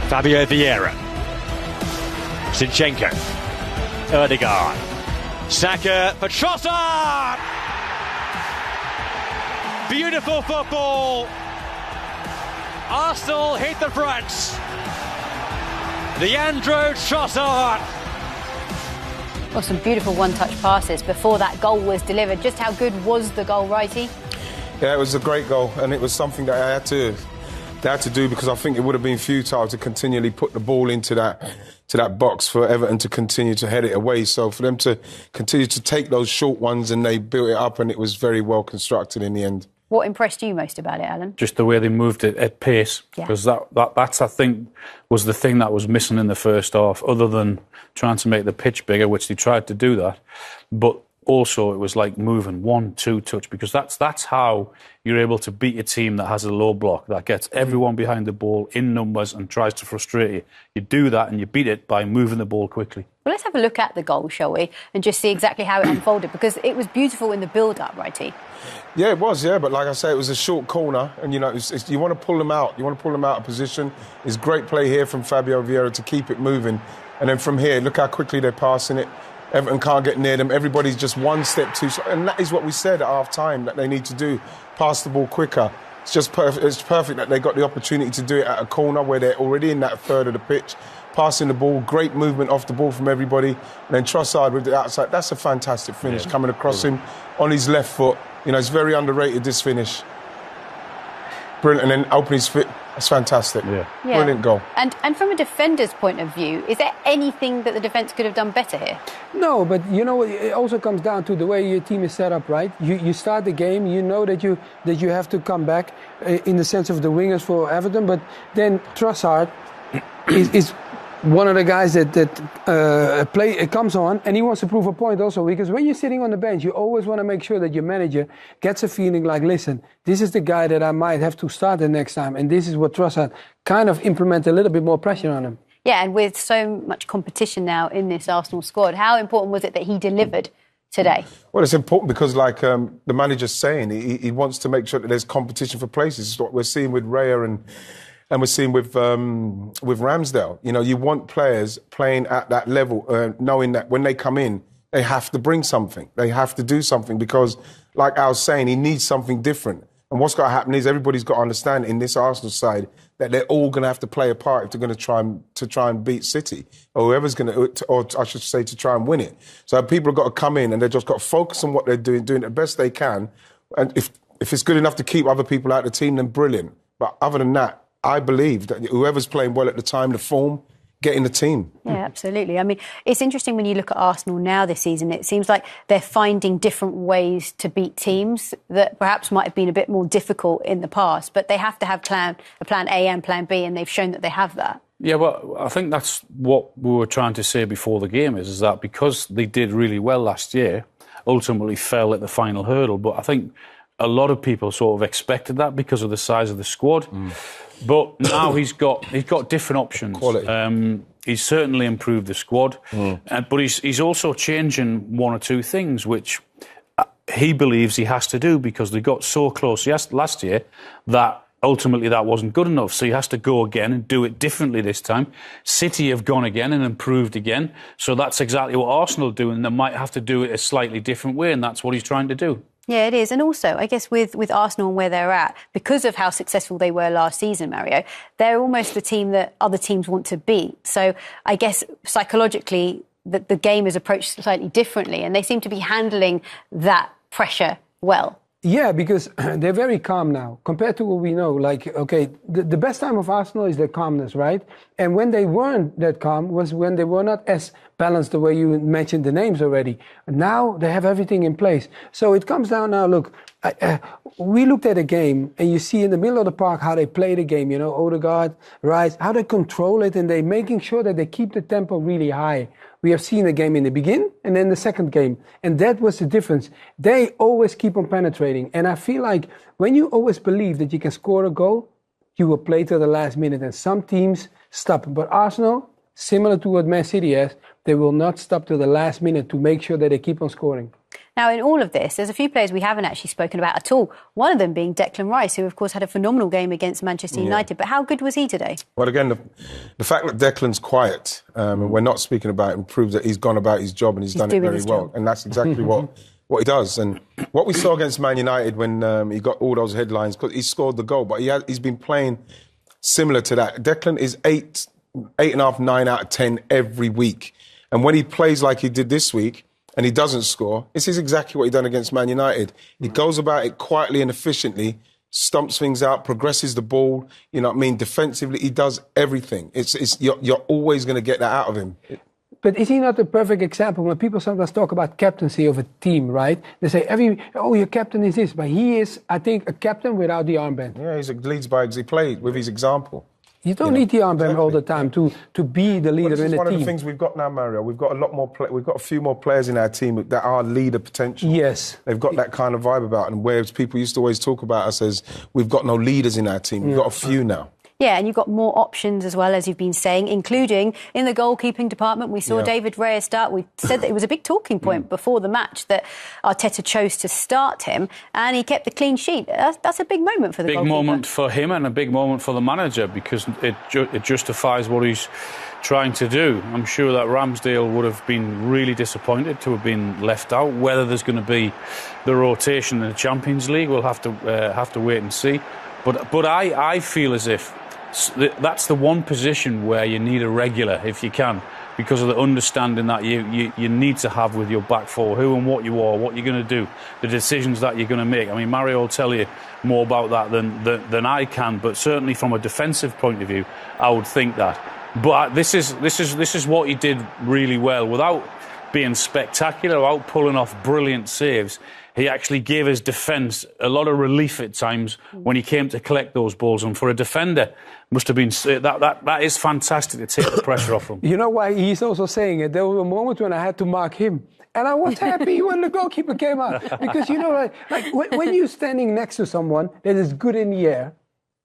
Fabio Vieira. Zinchenko. Ødegaard. Saka for Trossard! Beautiful football. Arsenal hit the front. Leandro Trossard. Well, some beautiful one-touch passes before that goal was delivered. Just how good was the goal, Righty? Yeah, it was a great goal, and it was something that they had to do, because I think it would have been futile to continually put the ball into that box for Everton to continue to head it away. So for them to continue to take those short ones, and they built it up, and it was very well constructed in the end. What impressed you most about it, Alan? Just the way they moved it at pace, because that's I think was the thing that was missing in the first half, other than trying to make the pitch bigger, which they tried to do that, but also it was like moving 1-2 touch, because that's how you're able to beat a team that has a low block, that gets everyone behind the ball in numbers and tries to frustrate you. You do that and you beat it by moving the ball quickly. Well, let's have a look at the goal, shall we, and just see exactly how it unfolded, because it was beautiful in the build-up, Righty? Yeah, it was, but like I say, it was a short corner, and, you know, you want to pull them out. You want to pull them out of position. It's great play here from Fabio Vieira to keep it moving. And then from here, look how quickly they're passing it. Everton can't get near them. Everybody's just one step too slow. And that is what we said at half-time, that they need to do, pass the ball quicker. It's just perfect. It's perfect that they got the opportunity to do it at a corner where they're already in that third of the pitch, passing the ball, great movement off the ball from everybody. And then Trossard with the outside. That's a fantastic finish, coming across him on his left foot. You know, it's very underrated, this finish. Brilliant. And then open his foot. That's fantastic. Yeah. Brilliant goal. And from a defender's point of view, is there anything that the defence could have done better here? No, but you know, it also comes down to the way your team is set up, right? You start the game, you know that you have to come back in the sense of the wingers for Everton, but then Trossard is one of the guys that comes on, and he wants to prove a point also, because when you're sitting on the bench, you always want to make sure that your manager gets a feeling like, listen, this is the guy that I might have to start the next time, and this is what Trossard kind of implement a little bit more pressure on him. Yeah, and with so much competition now in this Arsenal squad, how important was it that he delivered today? Well, it's important because, like the manager's saying, he wants to make sure that there's competition for places. It's what we're seeing with Raya and we're seeing with Ramsdale. You know, you want players playing at that level, knowing that when they come in, they have to bring something. They have to do something because, like I was saying, he needs something different. And what's got to happen is everybody's got to understand in this Arsenal side that they're all going to have to play a part if they're going to try and beat City, or whoever's going to, or I should say, to try and win it. So people have got to come in and they've just got to focus on what they're doing the best they can. And if it's good enough to keep other people out of the team, then brilliant. But other than that, I believe that whoever's playing well at the time, the form, get in the team. Yeah, absolutely. I mean, it's interesting when you look at Arsenal now this season, it seems like they're finding different ways to beat teams that perhaps might have been a bit more difficult in the past, but they have to have a plan A and plan B, and they've shown that they have that. Yeah, well, I think that's what we were trying to say before the game is that because they did really well last year, ultimately fell at the final hurdle. But I think a lot of people sort of expected that because of the size of the squad. But now he's got different options. Quality. He's certainly improved the squad, but he's also changing one or two things which he believes he has to do because they got so close last year that ultimately that wasn't good enough. So he has to go again and do it differently this time. City have gone again and improved again. So that's exactly what Arsenal do, and they might have to do it a slightly different way, and that's what he's trying to do. Yeah, it is. And also, I guess with Arsenal and where they're at, because of how successful they were last season, Mario, they're almost the team that other teams want to beat. So I guess psychologically, the game is approached slightly differently, and they seem to be handling that pressure well. Yeah, because they're very calm now compared to what we know. Like, okay, the best time of Arsenal is their calmness, right? And when they weren't that calm was when they were not as balanced the way you mentioned the names already. Now they have everything in place. So it comes down now, look, we looked at a game and you see in the middle of the park how they play the game, you know, Ødegaard, Rice, how they control it, and they're making sure that they keep the tempo really high. We have seen the game in the beginning and then the second game. And that was the difference. They always keep on penetrating. And I feel like when you always believe that you can score a goal, you will play to the last minute. And some teams stop. But Arsenal, similar to what Man City has, they will not stop to the last minute to make sure that they keep on scoring. Now, in all of this, there's a few players we haven't actually spoken about at all. One of them being Declan Rice, who, of course, had a phenomenal game against Manchester United. But how good was he today? Well, again, the fact that Declan's quiet and we're not speaking about him proves that he's gone about his job and he's done it very well. And that's exactly what he does. And what we saw against Man United when he got all those headlines, because he scored the goal, but he's been playing similar to that. Declan is 8.5, 9 out of 10 every week. And when he plays like he did this week and he doesn't score, this is exactly what he done against Man United. He goes about it quietly and efficiently, stumps things out, progresses the ball, you know what I mean, defensively, he does everything. You're always going to get that out of him. But is he not the perfect example when people sometimes talk about captaincy of a team, right? They say, your captain is this. But he is, I think, a captain without the armband. Yeah, he leads by he played with his example. You don't need the armband all the time to be the leader in a team. This is one of the things we've got now, Mario. We've got a lot more. We've got a few more players in our team that are leader potential. Yes, they've got that kind of vibe about them. Whereas people used to always talk about us as we've got no leaders in our team. We've got a few now. Yeah, and you've got more options as well, as you've been saying, including in the goalkeeping department. We saw David Raya start. We said that it was a big talking point before the match that Arteta chose to start him, and he kept the clean sheet. That's a big moment for the goalkeeper. Big moment for him and a big moment for the manager, because it justifies what he's trying to do. I'm sure that Ramsdale would have been really disappointed to have been left out. Whether there's going to be the rotation in the Champions League, we'll have to wait and see. But I feel as if that's the one position where you need a regular, if you can, because of the understanding that you need to have with your back four, who and what you are, what you're going to do, the decisions that you're going to make. I mean, Mario will tell you more about that than I can, but certainly from a defensive point of view, I would think that. But this is what he did really well, without being spectacular, without pulling off brilliant saves. He actually gave his defence a lot of relief at times when he came to collect those balls. And for a defender, must have been that is fantastic to take the pressure off him. You know why he's also saying it? There was a moment when I had to mark him. And I was happy when the goalkeeper came out. Because, you know, like when you're standing next to someone that is good in the air,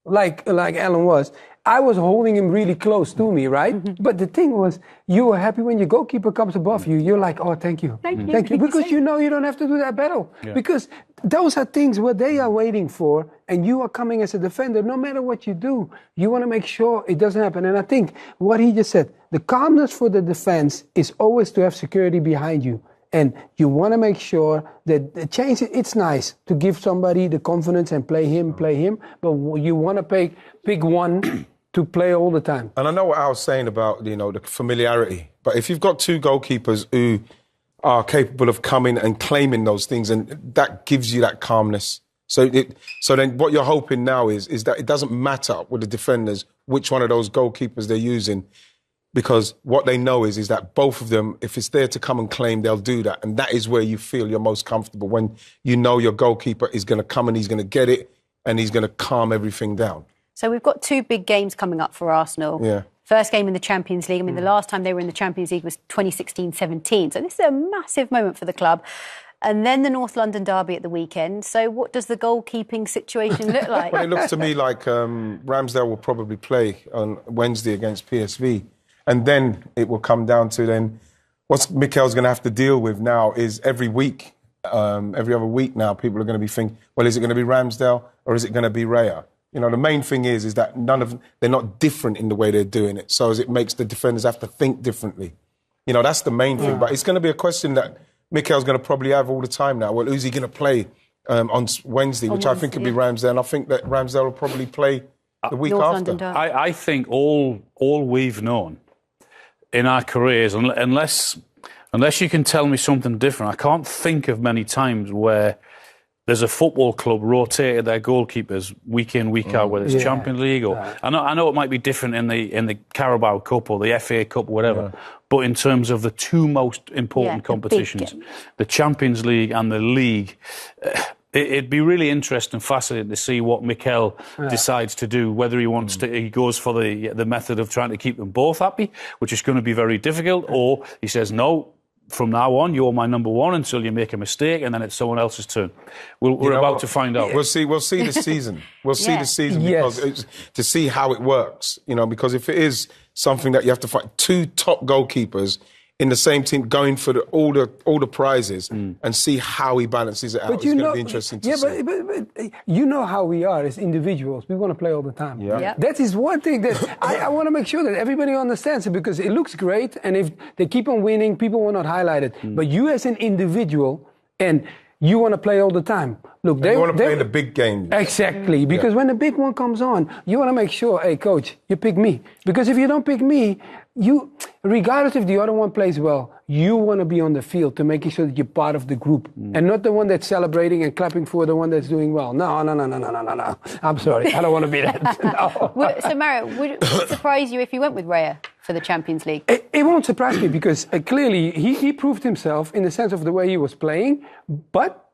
like Alan was, I was holding him really close to me, right? Mm-hmm. But the thing was, you were happy when your goalkeeper comes above you. You're like, oh, thank you. Thank you. Because you know you don't have to do that battle. Yeah. Because those are things where they are waiting for, and you are coming as a defender. No matter what you do, you want to make sure it doesn't happen. And I think what he just said, the calmness for the defense is always to have security behind you. And you want to make sure that the change, it's nice to give somebody the confidence and play him, but you want to pick one to play all the time. And I know what I was saying about, you know, the familiarity. But if you've got two goalkeepers who are capable of coming and claiming those things, and that gives you that calmness. So then what you're hoping now is that it doesn't matter with the defenders which one of those goalkeepers they're using. Because what they know is that both of them, if it's there to come and claim, they'll do that. And that is where you feel you're most comfortable, when you know your goalkeeper is going to come and he's going to get it and he's going to calm everything down. So we've got two big games coming up for Arsenal. Yeah. First game in the Champions League. I mean, the last time they were in the Champions League was 2016-17. So this is a massive moment for the club. And then the North London derby at the weekend. So what does the goalkeeping situation look like? Well, it looks to me like Ramsdale will probably play on Wednesday against PSV. And then it will come down to then what Mikel's going to have to deal with now is every week, every other week now, people are going to be thinking, well, is it going to be Ramsdale or is it going to be Raya? You know, the main thing is that they're not different in the way they're doing it. So as it makes the defenders have to think differently. You know, that's the main thing. But it's going to be a question that Mikel's going to probably have all the time now. Well, who's he going to play on Wednesday, which I think could be Ramsdale. And I think that Ramsdale will probably play the week after. I think all we've known in our careers, unless you can tell me something different, I can't think of many times where there's a football club rotated their goalkeepers week in, week out, whether it's Champions League or I know it might be different in the Carabao Cup or the FA Cup or whatever, but in terms of the two most important competitions, the Champions League and the League, it'd be really interesting and fascinating to see what Mikel decides to do, whether he wants to, he goes for the method of trying to keep them both happy, which is going to be very difficult, or he says, no, from now on, you're my number one until you make a mistake, and then it's someone else's turn. We're about to find out. We'll see this season. We'll see this season because to see how it works. You know, because if it is something that you have to fight, two top goalkeepers in the same team going for all the prizes and see how he balances it out. It's going to be interesting to see. But you know how we are as individuals. We want to play all the time. Yeah. That is one thing that I want to make sure that everybody understands it, because it looks great, and if they keep on winning, people will not highlight it. But you as an individual, and you want to play all the time. Look, you want to play in the big game. Exactly, because when the big one comes on, you want to make sure, hey, coach, you pick me. Because if you don't pick me, regardless if the other one plays well, you want to be on the field to make sure that you're part of the group and not the one that's celebrating and clapping for the one that's doing well. No. I'm sorry, I don't want to be that. No. So, Mario, would it surprise you if you went with Raya for the Champions League? It won't surprise me, because clearly he proved himself in the sense of the way he was playing. But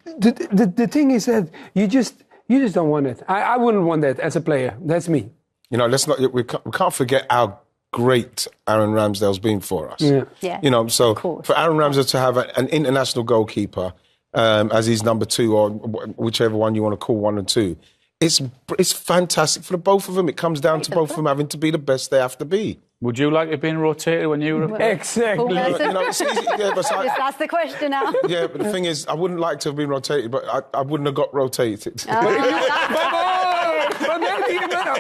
the thing is that you just don't want it. I wouldn't want that as a player. That's me. You know, we can't forget how great Aaron Ramsdale's been for us. Yeah. You know, so for Aaron Ramsdale to have an international goalkeeper as his number 2, or whichever one you want to call 1 and 2, it's fantastic for the both of them. It comes down to both of them having to be the best they have to be. Would you like it being rotated when you were... Exactly. It's easy. Yeah, but Just ask the question now. Yeah, but the thing is, I wouldn't like to have been rotated, but I wouldn't have got rotated.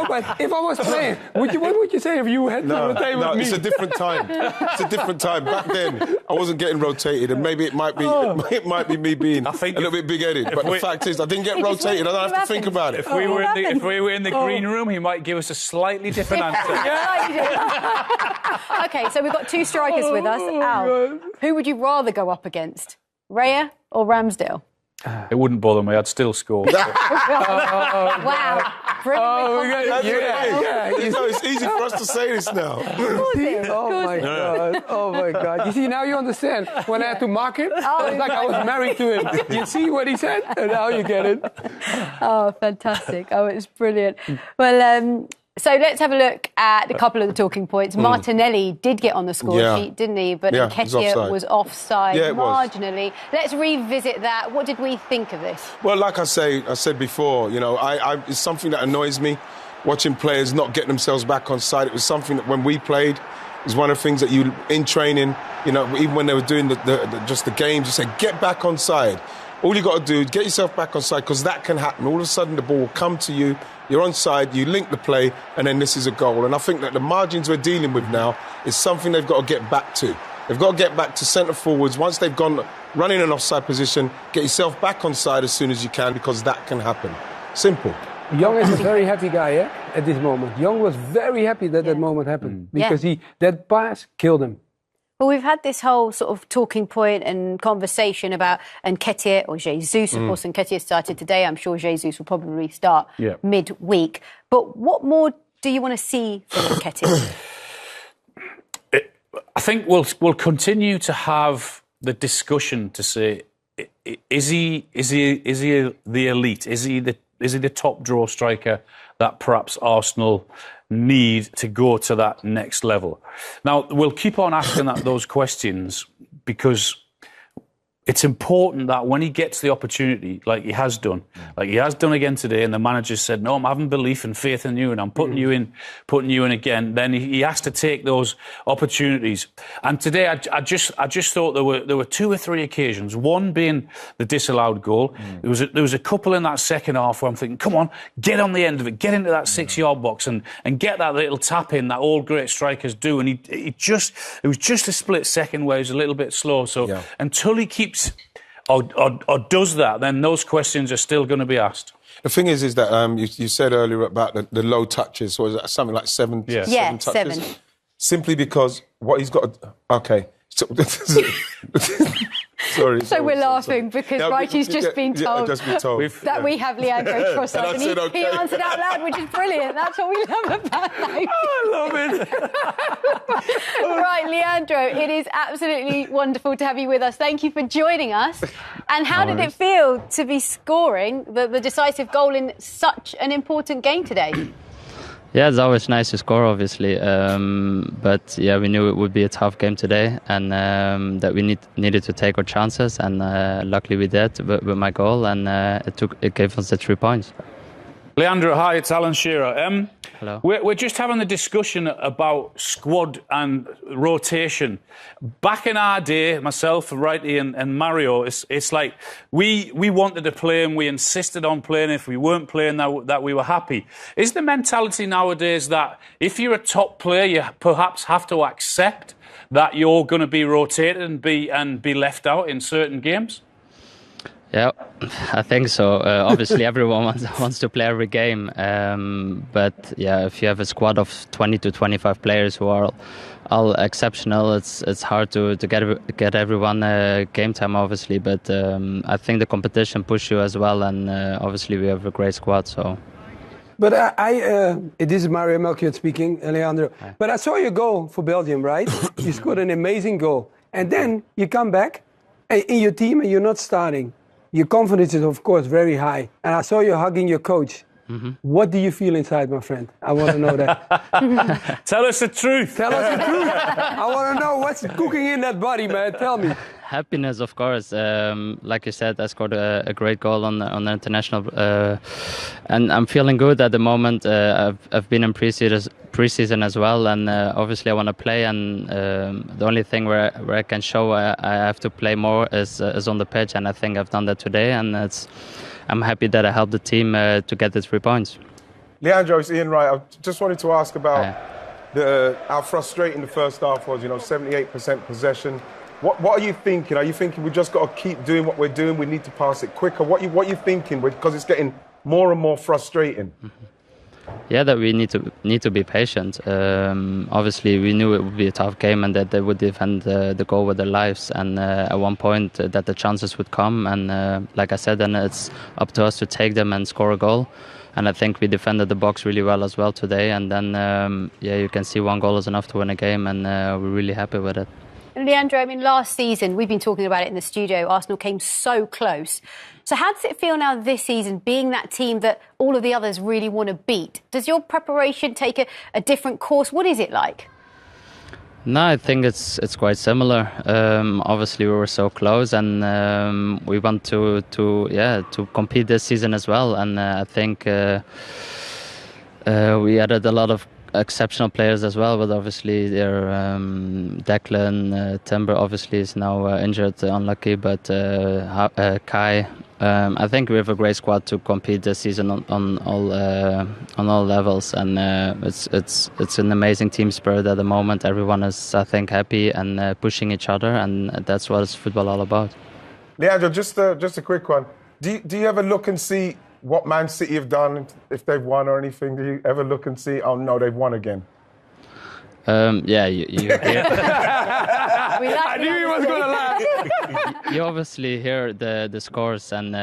But if I was playing, what would you say if you had to rotate with me? It's a different time. It's a different time. Back then, I wasn't getting rotated, and maybe it might be me being a little bit big-headed. But the fact is, I didn't get rotated. I don't have to think about it. If we were in the green room, he might give us a slightly different answer. Okay, so we've got 2 strikers with us. Al, who would you rather go up against, Raya or Ramsdale? It wouldn't bother me. I'd still score. Wow. It's easy for us to say this now. Oh my God. You see, now you understand. When I had to mock him, it's like I was married to him. You see what he said? And now you get it. Oh, fantastic. Oh, it's brilliant. Well, so let's have a look at a couple of the talking points. Martinelli did get on the score sheet, didn't he? But Nketiah was offside marginally. Let's revisit that. What did we think of this? Well, like I said before, you know, it's something that annoys me, watching players not get themselves back on side. It was something that when we played, it was one of the things that you, in training, you know, even when they were doing just the games, you said, get back on side. All you got to do is get yourself back on side, because that can happen. All of a sudden, the ball will come to you. You're on side, you link the play, and then this is a goal. And I think that the margins we're dealing with now is something they've got to get back to. They've got to get back to centre forwards. Once they've gone running an offside position, get yourself back on side as soon as you can, because that can happen. Simple. Young is a very happy guy, at this moment. Young was very happy that moment happened, because that pass killed him. Well, we've had this whole sort of talking point and conversation about Nketiah or Jesus. Of course, Nketiah started today. I'm sure Jesus will probably start midweek. But what more do you want to see from Nketiah? I think we'll continue to have the discussion to say, is he the elite? Is he the top draw striker that perhaps Arsenal need to go to that next level? Now, we'll keep on asking those questions, because it's important that when he gets the opportunity, like he has done again today, and the manager said, no, I'm having belief and faith in you, and I'm putting you in again, then he has to take those opportunities. And today, I just thought there were 2 or 3 occasions, one being the disallowed goal. There was a couple in that second half where I'm thinking, come on, get on the end of it, get into that 6-yard box and get that little tap in that all great strikers do. And it was just a split second where he was a little bit slow. So until he keeps or does that, then those questions are still going to be asked. The thing is that you said earlier about the low touches, or is it something like 7 touches? 7. Simply because what he's got to... Okay. Sorry. So we're laughing because Righty's just been told that we have Leandro Trossard, and he answered out loud, which is brilliant. That's what we love about him. I love it. Right, Leandro, it is absolutely wonderful to have you with us. Thank you for joining us. And how did it feel to be scoring the decisive goal in such an important game today? Yeah, it's always nice to score, obviously. But yeah, we knew it would be a tough game today, and that we needed to take our chances. And luckily we did with my goal, and it gave us the 3 points. Leandro, hi, it's Alan Shearer. Hello. We're just having a discussion about squad and rotation. Back in our day, myself, Righty and Mario, it's like we wanted to play and we insisted on playing. If we weren't playing, that we were happy. Is the mentality nowadays that if you're a top player, you perhaps have to accept that you're going to be rotated and be left out in certain games? Yeah, I think so. Obviously, everyone wants to play every game. But yeah, if you have a squad of 20 to 25 players who are all exceptional, it's hard to get everyone game time, obviously. But I think the competition push you as well, and obviously we have a great squad. So. But this is Mario Melchior speaking, Leandro. Hi. But I saw your goal for Belgium, right? You scored an amazing goal, and then you come back in your team and you're not starting. Your confidence is, of course, very high. And I saw you hugging your coach. Mm-hmm. What do you feel inside, my friend? I want to know that. Tell us the truth. Tell us the truth. I want to know what's cooking in that body, man. Tell me. Happiness, of course. Like you said, I scored a great goal on the international, and I'm feeling good at the moment. I've been in preseason as well, and obviously I want to play. And the only thing where I can show I have to play more is on the pitch, and I think I've done that today. And I'm happy that I helped the team to get the 3 points. Leandro, it's Ian Wright. I just wanted to ask about how frustrating the first half was. 78% possession. What are you thinking? Are you thinking we just got to keep doing what we're doing? We need to pass it quicker. What are you thinking? Because it's getting more and more frustrating. Yeah, that we need to be patient. Obviously, we knew it would be a tough game and that they would defend the goal with their lives. And at one point, that the chances would come. And like I said, then it's up to us to take them and score a goal. And I think we defended the box really well as well today. And then, you can see 1 goal is enough to win a game, and we're really happy with it. And Leandro, I mean, last season, we've been talking about it in the studio, Arsenal came so close. So how does it feel now this season, being that team that all of the others really want to beat? Does your preparation take a different course? What is it like? No, I think it's quite similar. Obviously, we were so close, and we want to compete this season as well. And I think we added a lot of exceptional players as well, but obviously they're Declan, Timber obviously is now injured, unlucky, but Kai. I think we have a great squad to compete this season on all levels, and it's an amazing team spirit at the moment. Everyone is, I think, happy and pushing each other, and that's what is football all about. Leandro, just a quick one. Do you ever look and see what Man City have done, if they've won or anything? Do you ever look and see, oh no, they've won again? Yeah, you hear. I knew he was going to laugh. You obviously hear the scores, and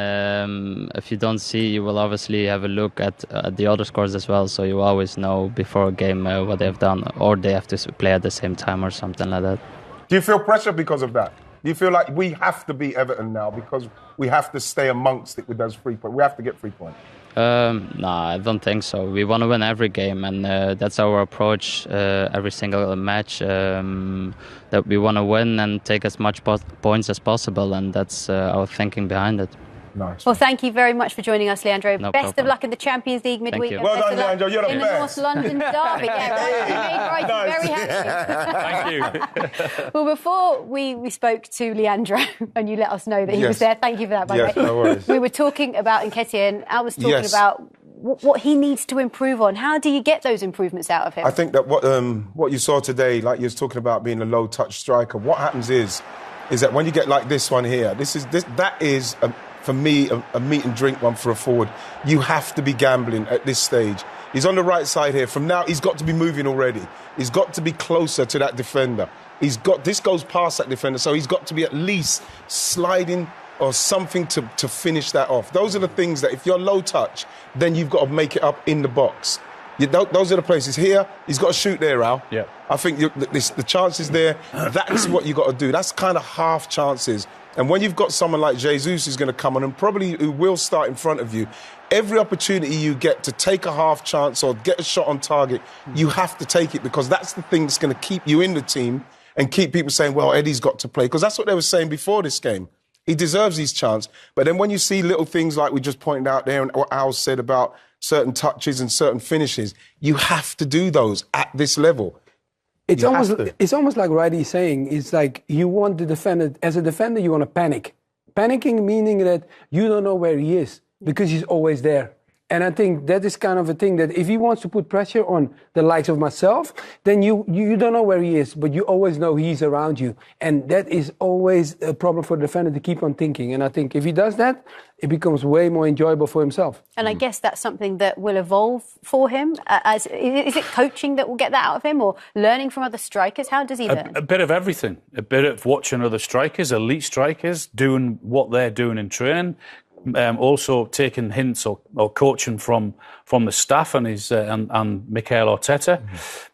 if you don't see, you will obviously have a look at the other scores as well, so you always know before a game what they've done, or they have to play at the same time or something like that. Do you feel pressure because of that? Do you feel like we have to beat Everton now because we have to stay amongst it with those 3 points? We have to get 3 points. No, I don't think so. We want to win every game, and that's our approach every single match, that we want to win and take as much points as possible, and that's our thinking behind it. Nice. Well, thank you very much for joining us, Leandro. No Best problem. of luck in the Champions League midweek. Thank you. Well done, Leandro. You're the in best. the North London derby. Yeah, right. You made Brighton very happy. Thank you. Well, before we spoke to Leandro and you let us know that he was Yes. there, thank you for that, by the way. No worries. We were talking about Nketiah, and Al was talking Yes. about what he needs to improve on. How do you get those improvements out of him? I think that what you saw today, like you was talking about being a low-touch striker, what happens is that when you get like this one here, that is for me a meat and drink one for a forward. You have to be gambling at this stage. He's on the right side here. From now, he's got to be moving already. He's got to be closer to that defender. This goes past that defender, so he's got to be at least sliding or something to finish that off. Those are the things that if you're low touch, then you've got to make it up in the box. Those are the places. Here, he's got to shoot there, Al. Yeah. I think the chances there, that's what you've got to do. That's kind of half chances. And when you've got someone like Jesus who's going to come on and probably who will start in front of you, every opportunity you get to take a half chance or get a shot on target, you have to take it, because that's the thing that's going to keep you in the team and keep people saying, well, Eddie's got to play. Because that's what they were saying before this game. He deserves his chance. But then when you see little things like we just pointed out there and what Al said about certain touches and certain finishes. You have to do those at this level. It's You almost have to. it's almost like Riley's saying. It's like you want the defender, as a defender, you want to panic. Panicking meaning that you don't know where he is because he's always there. And I think that is kind of a thing that if he wants to put pressure on the likes of myself, then you don't know where he is, but you always know he's around you. And that is always a problem for the defender to keep on thinking. And I think if he does that, it becomes way more enjoyable for himself. And I guess that's something that will evolve for him. Is it coaching that will get that out of him, or learning from other strikers? How does he learn? A bit of everything. A bit of watching other strikers, elite strikers, doing what they're doing in training. Also taking hints or coaching from the staff and Mikel Arteta.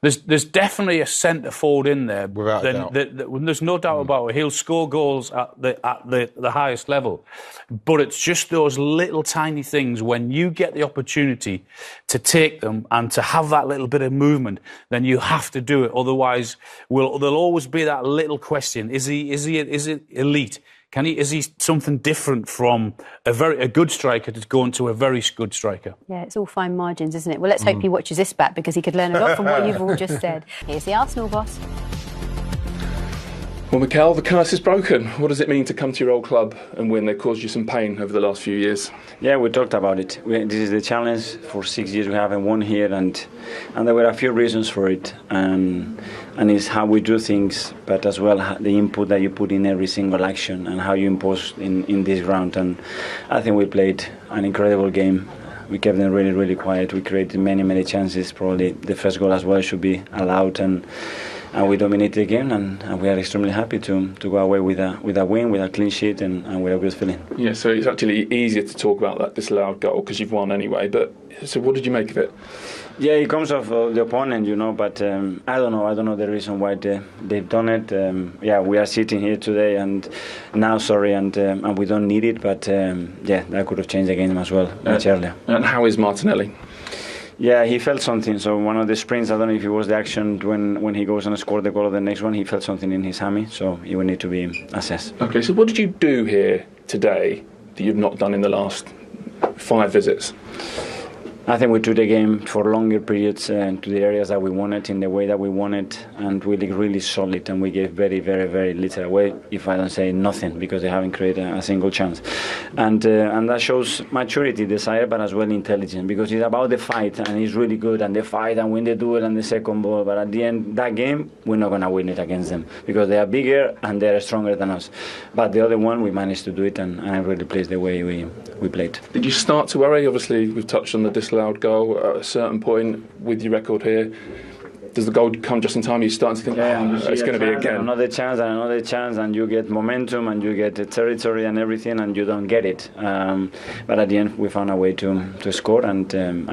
There's definitely a centre forward in there. Without a doubt. There's no doubt about it. He'll score goals at the highest level, but it's just those little tiny things when you get the opportunity to take them and to have that little bit of movement, then you have to do it. Otherwise, there'll always be that little question: Is it elite? Is he something different from a good striker to going to a very good striker? Yeah, it's all fine margins, isn't it? Well, let's hope he watches this back because he could learn a lot from what you've all just said. Here's the Arsenal boss. Well, Mikel, the curse is broken. What does it mean to come to your old club and win? They caused you some pain over the last few years. Yeah, we talked about it. This is the challenge. For 6 years we haven't won here, and there were a few reasons for it. And it's how we do things, but as well the input that you put in every single action and how you impose in this ground. And I think we played an incredible game. We kept them really, really quiet. We created many, many chances. Probably the first goal as well should be allowed, and we dominated the game, and we are extremely happy to go away with a win, with a clean sheet, and with a good feeling. Yeah, so it's actually easier to talk about that disallowed goal because you've won anyway. But so, what did you make of it? Yeah, it comes off the opponent, but I don't know the reason why they've done it. We are sitting here today and we don't need it, but that could have changed the game as well much earlier. And how is Martinelli? Yeah, he felt something. So one of the sprints, I don't know if it was the action when he goes and scores the goal of the next one, he felt something in his hammy, so he will need to be assessed. Okay, so what did you do here today that you've not done in the last 5 visits? I think we took the game for longer periods to the areas that we wanted, in the way that we wanted, and we looked really solid, and we gave very, very, very little away, if I don't say nothing, because they haven't created a single chance. And that shows maturity, desire, but as well intelligence, because it's about the fight, and it's really good, and the fight, and win the duel and the second ball, but at the end, that game, we're not going to win it against them, because they are bigger and they are stronger than us. But the other one, we managed to do it, and I'm really pleased the way we played. Did you start to worry? Obviously, we've touched on the disallowed goal at a certain point with your record here. Does the goal come just in time? You're starting to think, it's going to be again. Another chance, and you get momentum, and you get the territory and everything, and you don't get it. But at the end, we found a way to score, and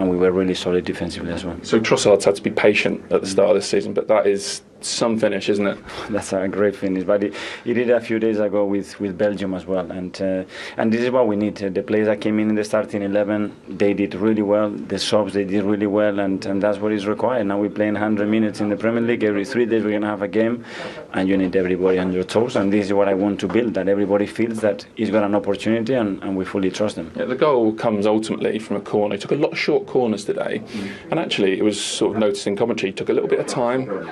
we were really solid defensively as well. So Trossard's had to be patient at the start of this season, but that is some finish, isn't it? That's a great finish, but he did it a few days ago with Belgium as well, and this is what we need. The players that came in the starting 11, they did really well. The subs, they did really well, and that's what is required. Now we're playing 100 minutes in the Premier League. Every 3 days we're going to have a game, and you need everybody on your toes, and this is what I want to build, that everybody feels that he's got an opportunity, and we fully trust them. Yeah, the goal comes ultimately from a corner. He took a lot of short corners today, and actually it was sort of noticed in commentary, he took a little bit of time,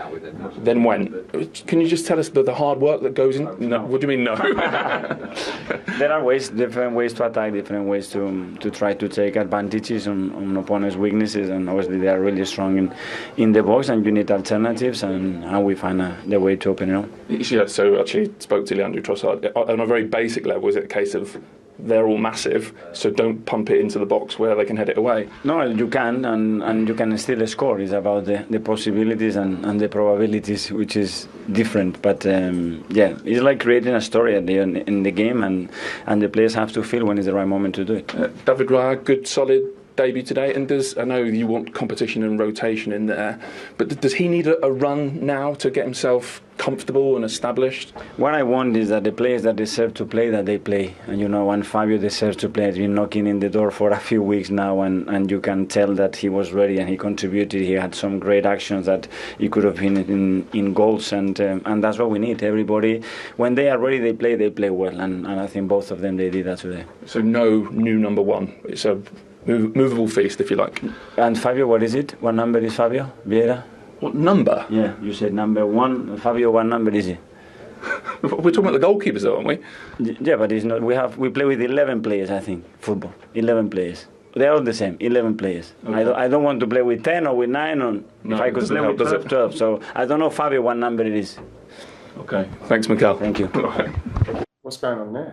then went. Can you just tell us the hard work that goes in? No. What do you mean, no? There are different ways to attack, different ways to try to take advantages on opponents' weaknesses, and obviously they are really strong in the box, and you need alternatives, and how we find the way to open it up. Yeah, so actually spoke to Leandro Trossard. On a very basic level, is it a case of they're all massive, so don't pump it into the box where they can head it away? No, you can, and you can still score. It's about the possibilities and the probabilities, which is different. But it's like creating a story in the game, and the players have to feel when it's the right moment to do it. David Raya, good, solid debut today, and I know you want competition and rotation in there, but does he need a run now to get himself comfortable and established? What I want is that the players that deserve to play, that they play. And Fabio deserves to play. He's been knocking in the door for a few weeks now, and you can tell that he was ready and he contributed. He had some great actions that he could have been in goals, and that's what we need. Everybody, when they are ready, they play well, and I think both of them, they did that today. So no new number one. It's movable feast, if you like. And Fabio, what is it? What number is Fabio Vieira? What number? Yeah, you said number 1. Fabio, what number is he? We're talking about the goalkeepers, though, aren't we? Yeah, but it's not. We play with 11 players, I think, football. 11 players. They're all the same, 11 players. Okay. I don't want to play with 10 or with 9, or no, if I could play with 12. So I don't know, Fabio, what number it is. Okay, thanks, Mikel. Thank you. What's going on there?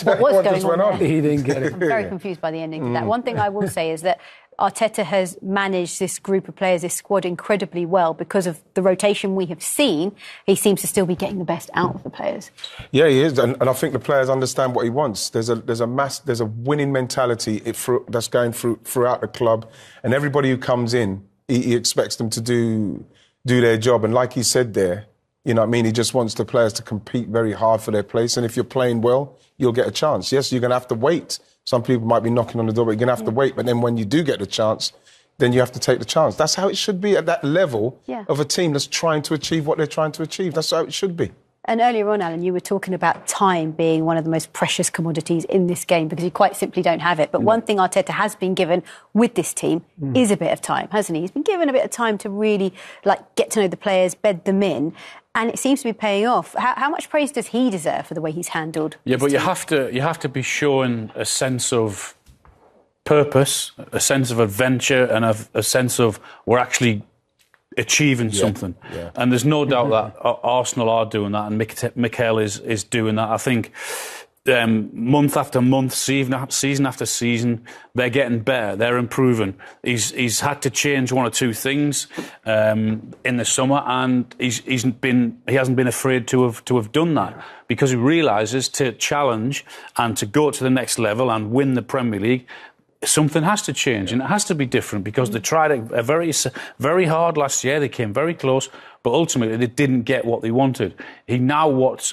What was going on there? He didn't get it. I'm very confused by the ending to that. One thing I will say is that Arteta has managed this group of players, this squad, incredibly well because of the rotation we have seen. He seems to still be getting the best out of the players. Yeah, he is, and I think the players understand what he wants. There's a winning mentality that's going throughout the club, and everybody who comes in, he expects them to do their job. And like he said there, you know what I mean? He just wants the players to compete very hard for their place, and if you're playing well, you'll get a chance. Yes, you're going to have to wait. Some people might be knocking on the door, but you're going to have to wait. But then when you do get the chance, then you have to take the chance. That's how it should be at that level of a team that's trying to achieve what they're trying to achieve. That's how it should be. And earlier on, Alan, you were talking about time being one of the most precious commodities in this game because you quite simply don't have it. But one thing Arteta has been given with this team is a bit of time, hasn't he? He's been given a bit of time to really get to know the players, bed them in. And it seems to be paying off. How much praise does he deserve for the way he's handled? Yeah, but you have to be showing a sense of purpose, a sense of adventure, and a sense of we're actually achieving something. Yeah. And there's no doubt that Arsenal are doing that, and Mikel is doing that. I think month after month, season after season, they're getting better. They're improving. He's had to change one or two things in the summer, and he hasn't been afraid to have done that because he realises to challenge and to go to the next level and win the Premier League, something has to change, and it has to be different because they tried it very, very hard last year. They came very close, but ultimately they didn't get what they wanted. He now wants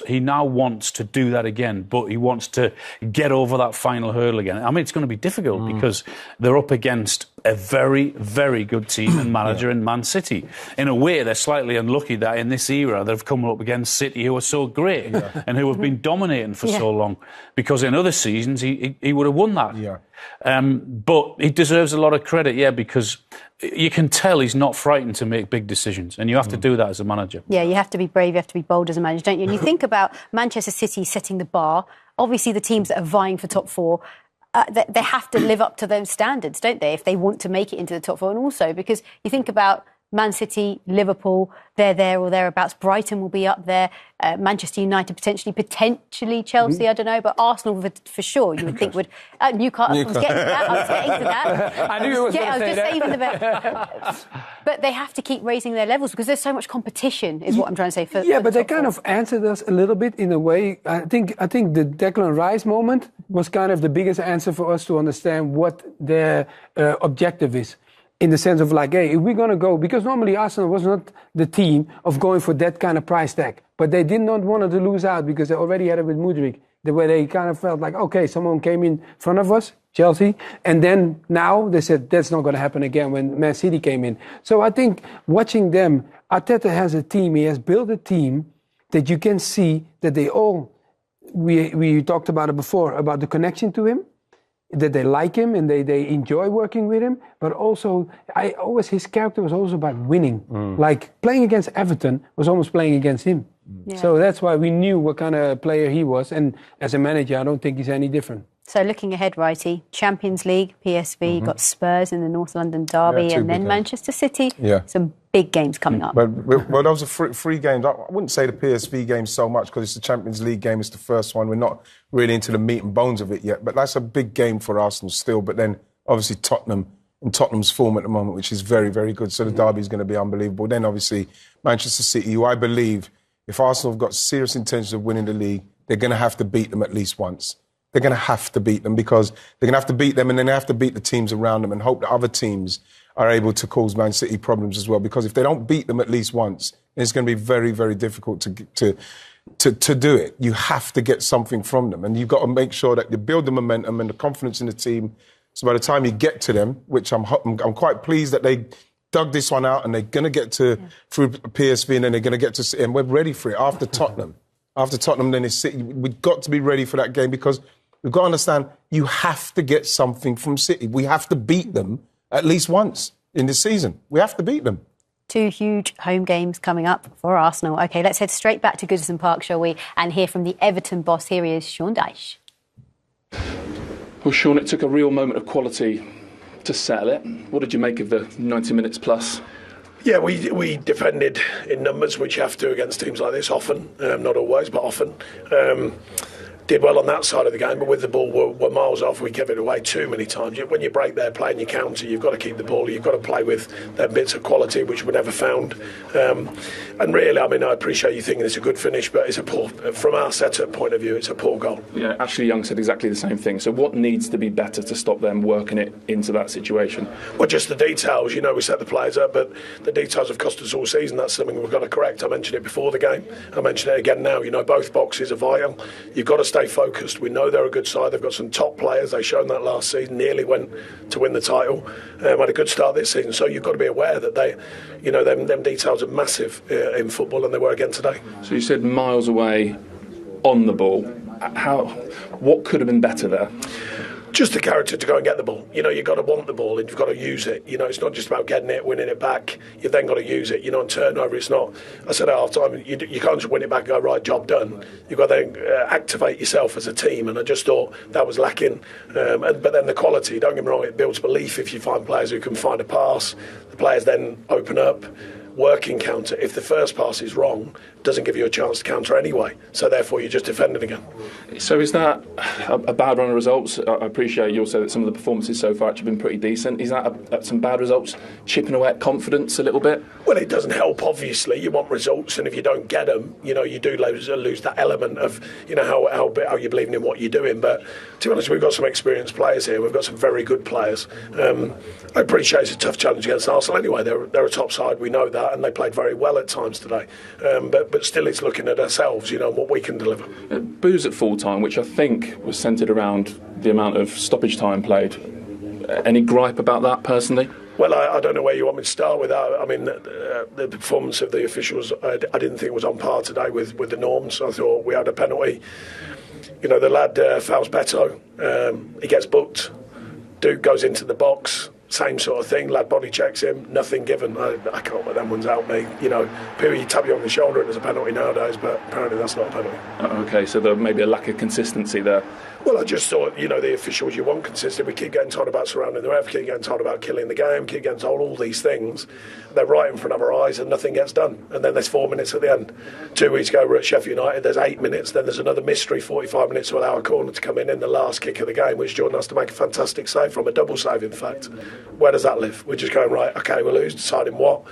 to do that again, but he wants to get over that final hurdle again. I mean, it's going to be difficult because they're up against a very, very good team and manager in Man City. In a way, they're slightly unlucky that in this era they've come up against City, who are so great and who have been dominating for so long. Because in other seasons, he would have won that. Yeah. But he deserves a lot of credit, because you can tell he's not frightened to make big decisions, and you have to do that as a manager. Yeah, you have to be brave, you have to be bold as a manager, don't you? And you think about Manchester City setting the bar. Obviously, the teams that are vying for top four, they have to live up to those standards, don't they, if they want to make it into the top four? And also because you think about Man City, Liverpool, they're there or thereabouts. Brighton will be up there. Manchester United, potentially Chelsea, I don't know. But Arsenal, for sure, you would think would... Newcastle. I was getting to that. I knew it was going to say that. Saving the best. But they have to keep raising their levels because there's so much competition, is what I'm trying to say. But they kind of answered us a little bit in a way. I think the Declan Rice moment was kind of the biggest answer for us to understand what their objective is. In the sense of hey, if we're going to go... Because normally Arsenal was not the team of going for that kind of price tag. But they did not want to lose out because they already had it with Mudryk. Where they kind of felt okay, someone came in front of us, Chelsea. And then now they said that's not going to happen again when Man City came in. So I think watching them, Arteta has a team. He has built a team that you can see that they all... We talked about it before, about the connection to him. That they like him and they enjoy working with him, but also his character was also about winning. Like playing against Everton was almost playing against him. So that's why we knew what kind of player he was, and as a manager I don't think he's any different. So looking ahead, Righty, Champions League, PSV, got Spurs in the North London derby, and then Manchester City. Some big games coming up. Well, those are three games. I wouldn't say the PSV game so much because it's the Champions League game. It's the first one. We're not really into the meat and bones of it yet. But that's a big game for Arsenal still. But then, obviously, Tottenham's form at the moment, which is very, very good. So the derby is going to be unbelievable. Then, obviously, Manchester City, who I believe, if Arsenal have got serious intentions of winning the league, they're going to have to beat them at least once. They're going to have to beat them because they're going to have to beat them and then they have to beat the teams around them and hope that other teams are able to cause Man City problems as well. Because if they don't beat them at least once, it's going to be very, very difficult to do it. You have to get something from them, and you've got to make sure that you build the momentum and the confidence in the team. So by the time you get to them, which I'm quite pleased that they dug this one out and they're going to get through PSV and then they're going to get to City, and we're ready for it after Tottenham. After Tottenham, then it's City. We've got to be ready for that game because We've got to understand you have to get something from City. We have to beat them at least once in this season. We have to beat them. 2 huge home games coming up for Arsenal. OK, let's head straight back to Goodison Park, shall we, and hear from the Everton boss. Here he is, Sean Dyche. Well, Sean, it took a real moment of quality to settle it. What did you make of the 90 minutes plus? Yeah, we defended in numbers, which you have to against teams like this often, not always, but often. Did well on that side of the game, but with the ball, we're miles off. We give it away too many times. When you break their play and you counter, you've got to keep the ball. You've got to play with them bits of quality which we never found. And really, I mean, I appreciate you thinking it's a good finish, but it's a poor, from our setup point of view, it's a poor goal. Yeah, Ashley Young said exactly the same thing. So what needs to be better to stop them working it into that situation? Well, just the details. You know, we set the players up, but the details have cost us all season. That's something we've got to correct. I mentioned it before the game. I mention it again now. You know, both boxes are vital. You've got to stay focused. We know they're a good side. They've got some top players. They've shown that last season. Nearly went to win the title. Had a good start this season. So you've got to be aware that they, you know, them details are massive in football, and they were again today. So you said miles away on the ball. What could have been better there? Just the character to go and get the ball. You know, you've got to want the ball and you've got to use it. You know, it's not just about getting it, winning it back. You've then got to use it. You know, and turnover, it's not. I said at half time, you can't just win it back and go, right, job done. You've got to then activate yourself as a team. And I just thought that was lacking. But then the quality, don't get me wrong, it builds belief if you find players who can find a pass. The players then open up. Working counter. If the first pass is wrong, doesn't give you a chance to counter anyway. So therefore, you're just defending again. So is that a bad run of results? I appreciate you also that some of the performances so far have been pretty decent. Is that some bad results chipping away at confidence a little bit? Well, it doesn't help. Obviously, you want results, and if you don't get them, you know, you do lose that element of, you know, how you're believing in what you're doing. But to be honest, we've got some experienced players here. We've got some very good players. I appreciate it's a tough challenge against Arsenal anyway. They're a top side. We know that. And they played very well at times today. But still it's looking at ourselves, you know, what we can deliver. Booze at full time, which I think was centred around the amount of stoppage time played. Any gripe about that personally? Well, I don't know where you want me to start with that. I mean, the performance of the officials, I didn't think was on par today with the norms. I thought we had a penalty. You know, the lad fouls Beto. He gets booked. Duke goes into the box. Same sort of thing, lad body checks him, nothing given. I can't let them ones out, mate. You know, people you tap you on the shoulder and there's a penalty nowadays, but apparently that's not a penalty. Okay, so there may be a lack of consistency there. Well, I just thought, you know, the officials, you want consistent. We keep getting told about surrounding the ref, keep getting told about killing the game, keep getting told all these things. They're right in front of our eyes and nothing gets done. And then there's 4 minutes at the end. 2 weeks ago, we're at Sheffield United, there's 8 minutes, then there's another mystery 45 minutes to allow a corner to come in the last kick of the game, which Jordan has to make a fantastic save from, a double save, in fact. Where does that live? We're just going, right, OK, we'll lose, deciding what.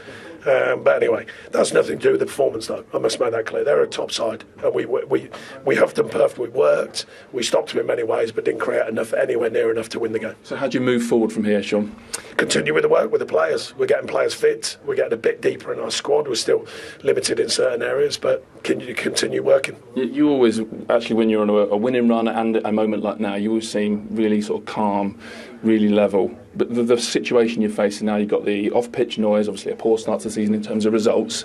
But anyway, that's nothing to do with the performance, though. I must make that clear. They're a top side, and we have them perfect. We worked, we stopped them in many ways, but didn't create enough, anywhere near enough to win the game. So how do you move forward from here, Sean? Continue with the work with the players. We're getting players fit. We're getting a bit deeper in our squad. We're still limited in certain areas, but continue working. You always, actually, when you're on a winning run and a moment like now, you always seem really sort of calm, really level. But the situation you're facing now, you've got the off-pitch noise, obviously a poor start to the season in terms of results.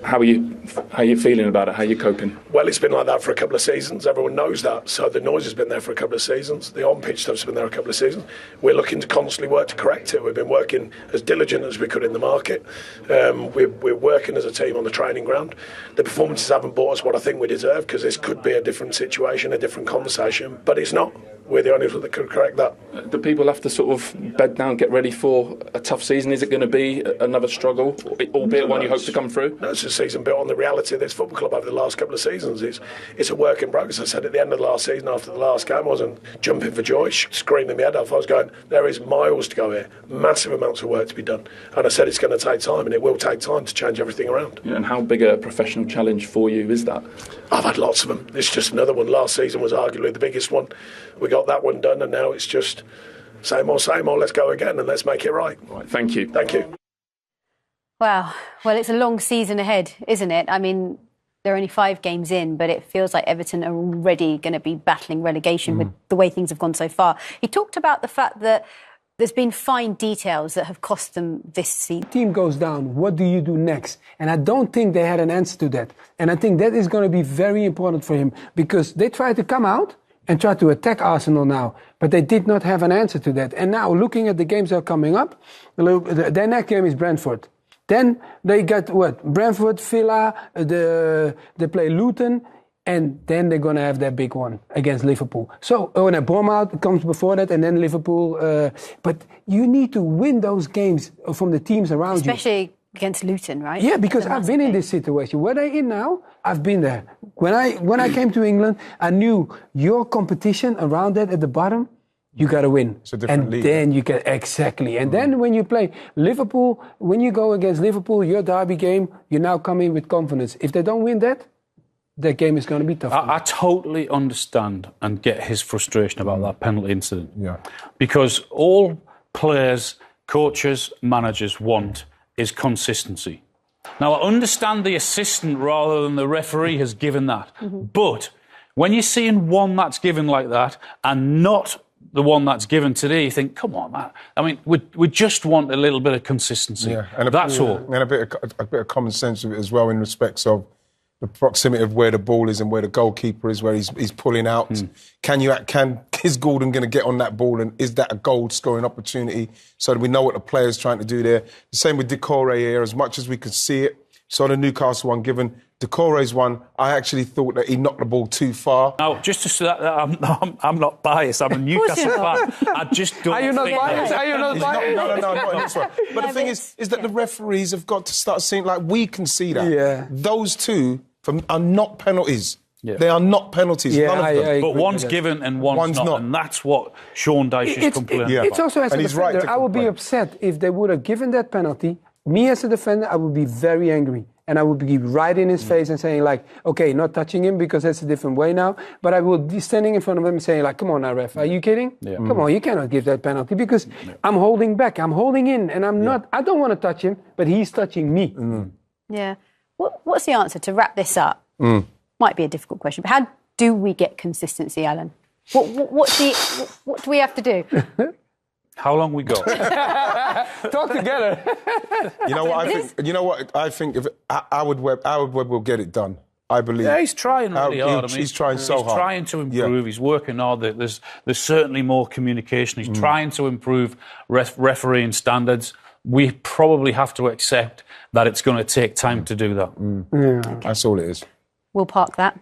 How are you feeling about it? How are you coping? Well, it's been like that for a couple of seasons. Everyone knows that. So the noise has been there for a couple of seasons. The on-pitch stuff's been there a couple of seasons. We're looking to constantly work to correct it. We've been working as diligent as we could in the market. We're working as a team on the training ground. The performances haven't brought us what I think we deserve, because this could be a different situation, a different conversation, but it's not. We're the only ones that could correct that. Do people have to sort of bed down, get ready for a tough season? Is it going to be another struggle, albeit one you hope to come through? No, it's a season built on the reality of this football club over the last couple of seasons. It's a work in progress. I said at the end of the last season, after the last game, I wasn't jumping for joy, screaming my head off. I was going, there is miles to go here, massive amounts of work to be done. And I said it's going to take time, and it will take time to change everything around. Yeah, and how big a professional challenge for you is that? I've had lots of them. It's just another one. Last season was arguably the biggest one. We got that one done, and now it's just same old, let's go again and let's make it right. Right, thank you. Thank you. Wow. Well, it's a long season ahead, isn't it? I mean, they're only 5 games in, but it feels like Everton are already going to be battling relegation with the way things have gone so far. He talked about the fact that there's been fine details that have cost them this season. Team goes down, what do you do next? And I don't think they had an answer to that. And I think that is going to be very important for him, because they tried to come out and try to attack Arsenal now. But they did not have an answer to that. And now, looking at the games that are coming up, their next game is Brentford. Then they got Brentford, Villa, they play Luton, and then they're going to have their big one against Liverpool. So, Bournemouth comes before that, and then Liverpool. But you need to win those games from the teams around you. Especially against Luton, right? Yeah, because I've been in this situation. Where they're in now, I've been there. When I came to England, I knew your competition around that at the bottom, you got to win. It's a different league. Then you get, exactly. And then when you play Liverpool, when you go against Liverpool, your derby game, you now come in with confidence. If they don't win that game is going to be tough. I totally understand and get his frustration about that penalty incident. Yeah. Because all players, coaches, managers want is consistency. Now, I understand the assistant rather than the referee has given that. But when you're seeing one that's given like that and not the one that's given today, you think, come on, man. I mean, we just want a little bit of consistency. Yeah, and that's all. And a bit of common sense with it as well in respects of the proximity of where the ball is and where the goalkeeper is, where he's pulling out. Is Gordon going to get on that ball, and is that a goal scoring opportunity? So that we know what the player's trying to do there. The same with Decore here, as much as we could see it. Saw the Newcastle one given. Decore's one, I actually thought that he knocked the ball too far. Now, just to say that, I'm not biased. I'm a Newcastle fan. I just don't. Are you not biased? Are you not biased? No, not in this one. But the thing is that the referees have got to start seeing, like, we can see that. Yeah. Those two are not penalties. Yeah. They are not penalties. Yeah, none of them. But one's given and one's not. And that's what Sean Dyche is complaining about. It's also, as a And he's right defender, to I would be complain. upset if they would have given that penalty. Me as a defender, I would be very angry. And I would be right in his face and saying, like, okay, not touching him because that's a different way now. But I would be standing in front of him and saying, like, come on now, ref, are you kidding? Yeah. Come on, you cannot give that penalty because I'm holding back, I'm holding in, and I don't want to touch him, but he's touching me. Yeah. What's the answer to wrap this up? Might be a difficult question, but how do we get consistency, Alan? What do we have to do? How long we got? Talk together. You know what I think? If Howard Webb will get it done. I believe. Yeah, he's trying really hard. He's trying so hard. He's trying to improve. He's working hard. There's certainly more communication. He's trying to improve refereeing standards. We probably have to accept that it's going to take time to do that. That's all it is. We'll park that.